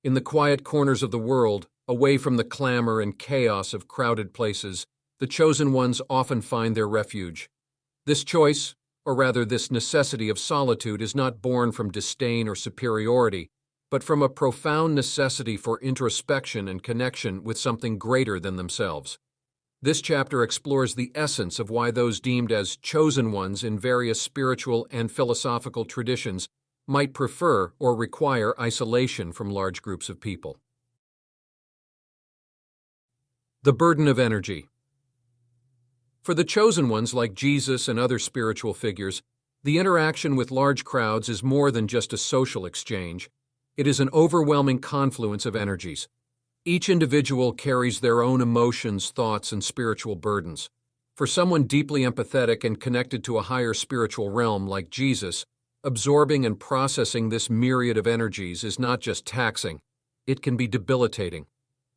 In the quiet corners of the world, away from the clamor and chaos of crowded places, the chosen ones often find their refuge. This choice, or rather this necessity of solitude, is not born from disdain or superiority, but from a profound necessity for introspection and connection with something greater than themselves. This chapter explores the essence of why those deemed as chosen ones in various spiritual and philosophical traditions might prefer or require isolation from large groups of people. The burden of energy. For the chosen ones like Jesus and other spiritual figures, the interaction with large crowds is more than just a social exchange. It is an overwhelming confluence of energies. Each individual carries their own emotions, thoughts, and spiritual burdens. For someone deeply empathetic and connected to a higher spiritual realm like Jesus, absorbing and processing this myriad of energies is not just taxing, it can be debilitating.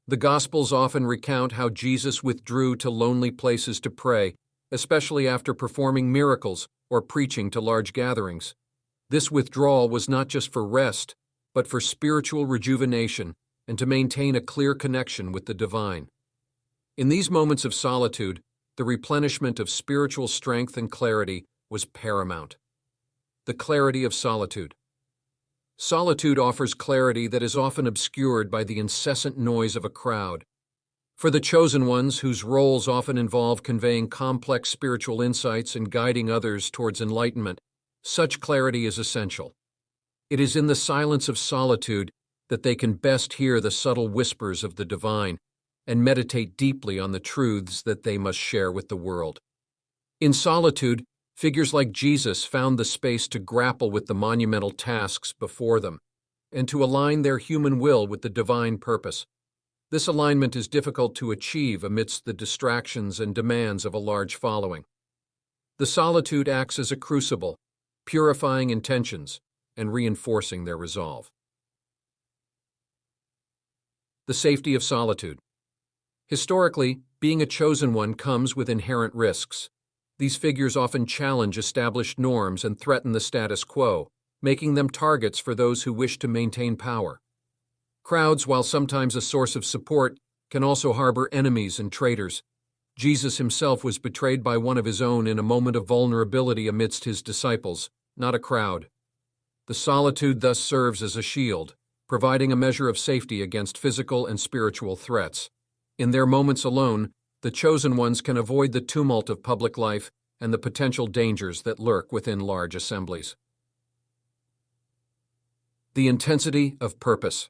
The Gospels often recount how Jesus withdrew to lonely places to pray, especially after performing miracles or preaching to large gatherings. This withdrawal was not just for rest, but for spiritual rejuvenation and to maintain a clear connection with the divine. In these moments of solitude, the replenishment of spiritual strength and clarity was paramount. The clarity of solitude. Solitude offers clarity that is often obscured by the incessant noise of a crowd. For the chosen ones, whose roles often involve conveying complex spiritual insights and guiding others towards enlightenment, such clarity is essential. It is in the silence of solitude that they can best hear the subtle whispers of the divine and meditate deeply on the truths that they must share with the world. In solitude, figures like Jesus found the space to grapple with the monumental tasks before them and to align their human will with the divine purpose. This alignment is difficult to achieve amidst the distractions and demands of a large following. The solitude acts as a crucible, purifying intentions and reinforcing their resolve. The safety of solitude. Historically, being a chosen one comes with inherent risks. These figures often challenge established norms and threaten the status quo, making them targets for those who wish to maintain power. Crowds, while sometimes a source of support, can also harbor enemies and traitors. Jesus himself was betrayed by one of his own in a moment of vulnerability amidst his disciples, not a crowd. The solitude thus serves as a shield, providing a measure of safety against physical and spiritual threats. In their moments alone, the chosen ones can avoid the tumult of public life and the potential dangers that lurk within large assemblies. The intensity of purpose.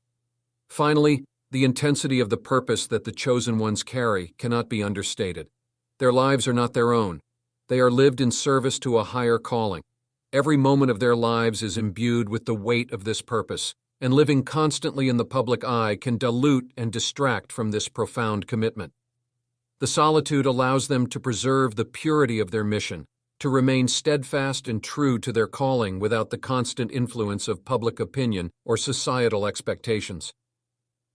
Finally, the intensity of the purpose that the chosen ones carry cannot be understated. Their lives are not their own. They are lived in service to a higher calling. Every moment of their lives is imbued with the weight of this purpose, and living constantly in the public eye can dilute and distract from this profound commitment. The solitude allows them to preserve the purity of their mission, to remain steadfast and true to their calling without the constant influence of public opinion or societal expectations.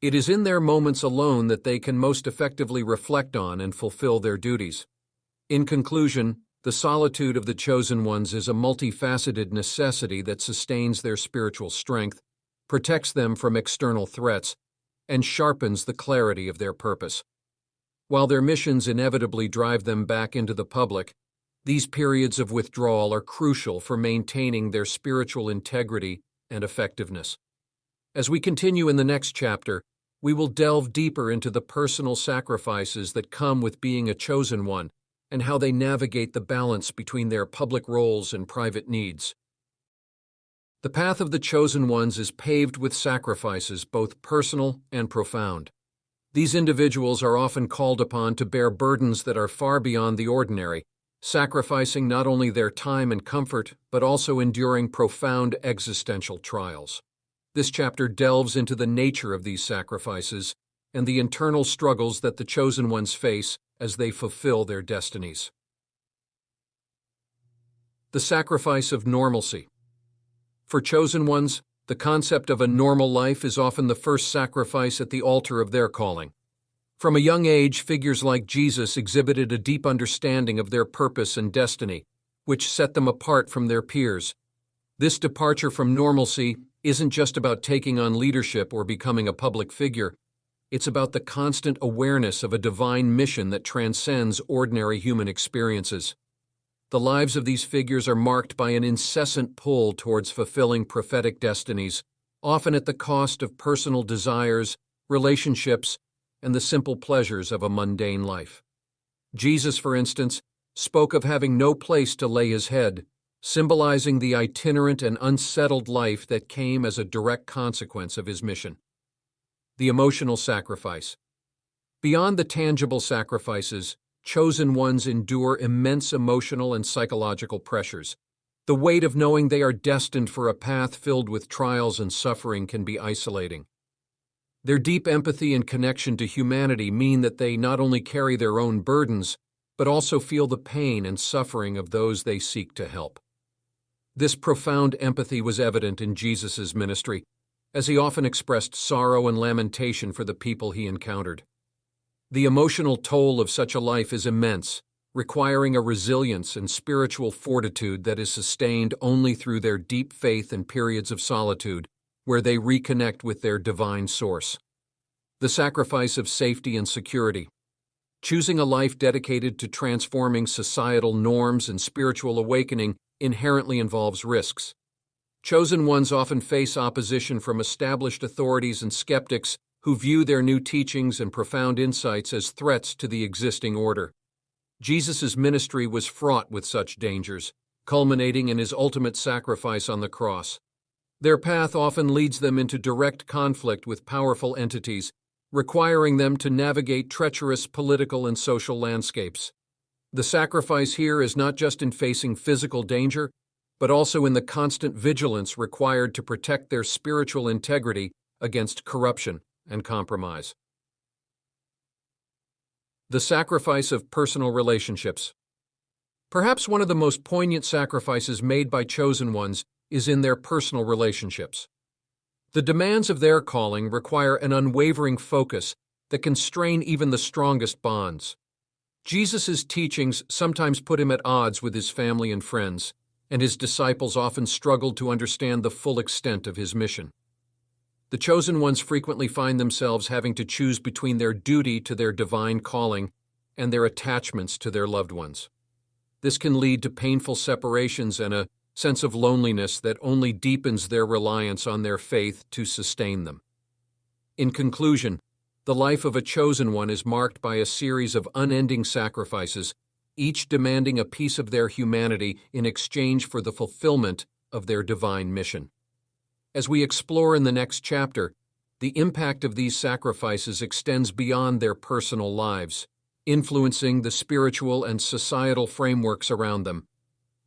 It is in their moments alone that they can most effectively reflect on and fulfill their duties. In conclusion, the solitude of the chosen ones is a multifaceted necessity that sustains their spiritual strength, protects them from external threats, and sharpens the clarity of their purpose. While their missions inevitably drive them back into the public, these periods of withdrawal are crucial for maintaining their spiritual integrity and effectiveness. As we continue in the next chapter, we will delve deeper into the personal sacrifices that come with being a chosen one and how they navigate the balance between their public roles and private needs. The path of the chosen ones is paved with sacrifices both personal and profound. These individuals are often called upon to bear burdens that are far beyond the ordinary, sacrificing not only their time and comfort, but also enduring profound existential trials. This chapter delves into the nature of these sacrifices and the internal struggles that the chosen ones face as they fulfill their destinies. The sacrifice of normalcy. For chosen ones, the concept of a normal life is often the first sacrifice at the altar of their calling. From a young age, figures like Jesus exhibited a deep understanding of their purpose and destiny, which set them apart from their peers. This departure from normalcy, isn't just about taking on leadership or becoming a public figure. It's about the constant awareness of a divine mission that transcends ordinary human experiences. The lives of these figures are marked by an incessant pull towards fulfilling prophetic destinies, often at the cost of personal desires, relationships, and the simple pleasures of a mundane life. Jesus, for instance, spoke of having no place to lay his head, symbolizing the itinerant and unsettled life that came as a direct consequence of his mission. The emotional sacrifice. Beyond the tangible sacrifices, chosen ones endure immense emotional and psychological pressures. The weight of knowing they are destined for a path filled with trials and suffering can be isolating. Their deep empathy and connection to humanity mean that they not only carry their own burdens, but also feel the pain and suffering of those they seek to help. This profound empathy was evident in Jesus' ministry, as he often expressed sorrow and lamentation for the people he encountered. The emotional toll of such a life is immense, requiring a resilience and spiritual fortitude that is sustained only through their deep faith and periods of solitude, where they reconnect with their divine source. The sacrifice of safety and security. Choosing a life dedicated to transforming societal norms and spiritual awakening inherently involves risks. Chosen ones often face opposition from established authorities and skeptics who view their new teachings and profound insights as threats to the existing order. Jesus' ministry was fraught with such dangers, culminating in his ultimate sacrifice on the cross. Their path often leads them into direct conflict with powerful entities, requiring them to navigate treacherous political and social landscapes. The sacrifice here is not just in facing physical danger, but also in the constant vigilance required to protect their spiritual integrity against corruption and compromise. The sacrifice of personal relationships. Perhaps one of the most poignant sacrifices made by chosen ones is in their personal relationships. The demands of their calling require an unwavering focus that can strain even the strongest bonds. Jesus' teachings sometimes put him at odds with his family and friends, and his disciples often struggled to understand the full extent of his mission. The chosen ones frequently find themselves having to choose between their duty to their divine calling and their attachments to their loved ones. This can lead to painful separations and a sense of loneliness that only deepens their reliance on their faith to sustain them. In conclusion, the life of a chosen one is marked by a series of unending sacrifices, each demanding a piece of their humanity in exchange for the fulfillment of their divine mission. As we explore in the next chapter, the impact of these sacrifices extends beyond their personal lives, influencing the spiritual and societal frameworks around them,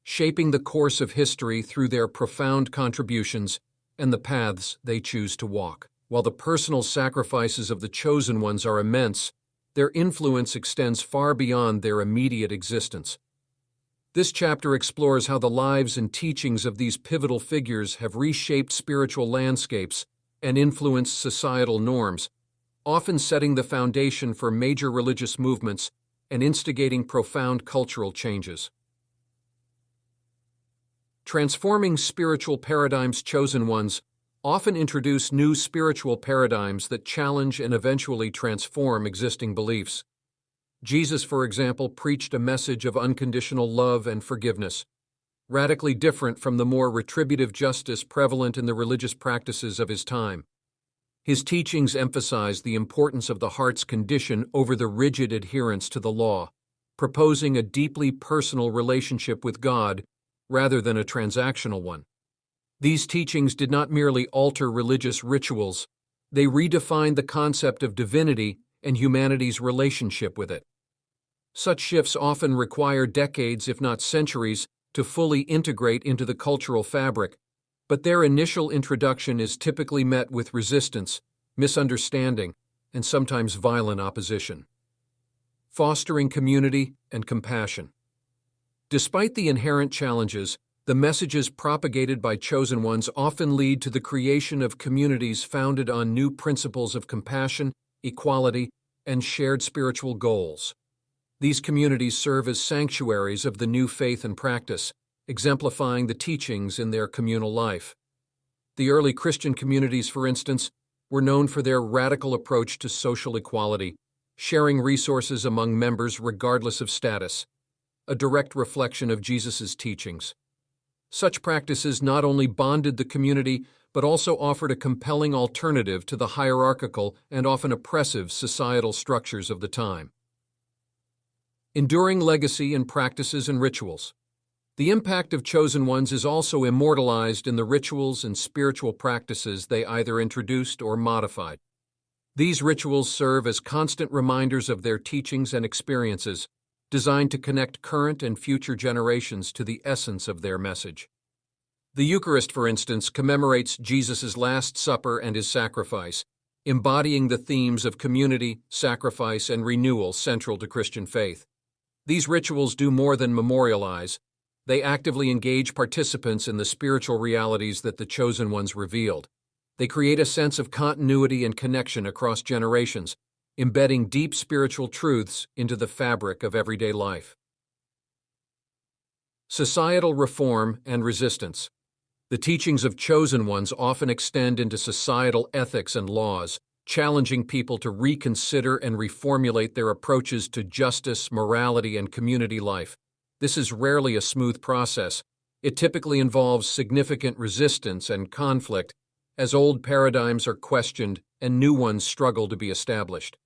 shaping the course of history through their profound contributions and the paths they choose to walk. While the personal sacrifices of the chosen ones are immense, their influence extends far beyond their immediate existence. This chapter explores how the lives and teachings of these pivotal figures have reshaped spiritual landscapes and influenced societal norms, often setting the foundation for major religious movements and instigating profound cultural changes. Transforming spiritual paradigms. Chosen ones often introduce new spiritual paradigms that challenge and eventually transform existing beliefs. Jesus, for example, preached a message of unconditional love and forgiveness, radically different from the more retributive justice prevalent in the religious practices of his time. His teachings emphasized the importance of the heart's condition over the rigid adherence to the law, proposing a deeply personal relationship with God rather than a transactional one. These teachings did not merely alter religious rituals, they redefined the concept of divinity and humanity's relationship with it. Such shifts often require decades, if not centuries, to fully integrate into the cultural fabric, but their initial introduction is typically met with resistance, misunderstanding, and sometimes violent opposition. Fostering community and compassion. Despite the inherent challenges, the messages propagated by chosen ones often lead to the creation of communities founded on new principles of compassion, equality, and shared spiritual goals. These communities serve as sanctuaries of the new faith and practice, exemplifying the teachings in their communal life. The early Christian communities, for instance, were known for their radical approach to social equality, sharing resources among members regardless of status, a direct reflection of Jesus' teachings. Such practices not only bonded the community, but also offered a compelling alternative to the hierarchical and often oppressive societal structures of the time. Enduring legacy in practices and rituals. The impact of chosen ones is also immortalized in the rituals and spiritual practices they either introduced or modified. These rituals serve as constant reminders of their teachings and experiences, designed to connect current and future generations to the essence of their message. The Eucharist, for instance, commemorates Jesus' Last Supper and his sacrifice, embodying the themes of community, sacrifice, and renewal central to Christian faith. These rituals do more than memorialize. They actively engage participants in the spiritual realities that the chosen ones revealed. They create a sense of continuity and connection across generations, embedding deep spiritual truths into the fabric of everyday life. Societal reform and resistance. The teachings of chosen ones often extend into societal ethics and laws, challenging people to reconsider and reformulate their approaches to justice, morality, and community life. This is rarely a smooth process. It typically involves significant resistance and conflict, as old paradigms are questioned and new ones struggle to be established.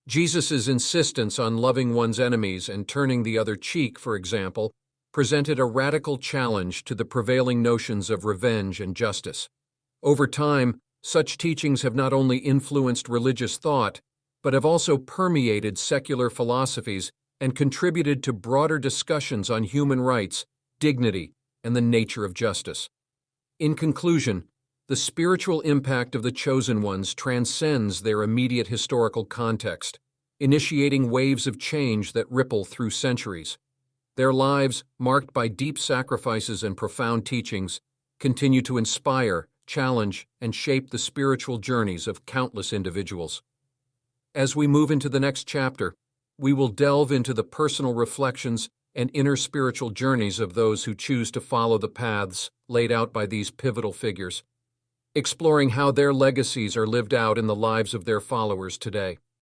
Jesus' insistence on loving one's enemies and turning the other cheek, for example, presented a radical challenge to the prevailing notions of revenge and justice. Over time, such teachings have not only influenced religious thought, but have also permeated secular philosophies and contributed to broader discussions on human rights, dignity, and the nature of justice. In conclusion, the spiritual impact of the chosen ones transcends their immediate historical context, initiating waves of change that ripple through centuries. Their lives, marked by deep sacrifices and profound teachings, continue to inspire, challenge, and shape the spiritual journeys of countless individuals. As we move into the next chapter, we will delve into the personal reflections and inner spiritual journeys of those who choose to follow the paths laid out by these pivotal figures, exploring how their legacies are lived out in the lives of their followers today.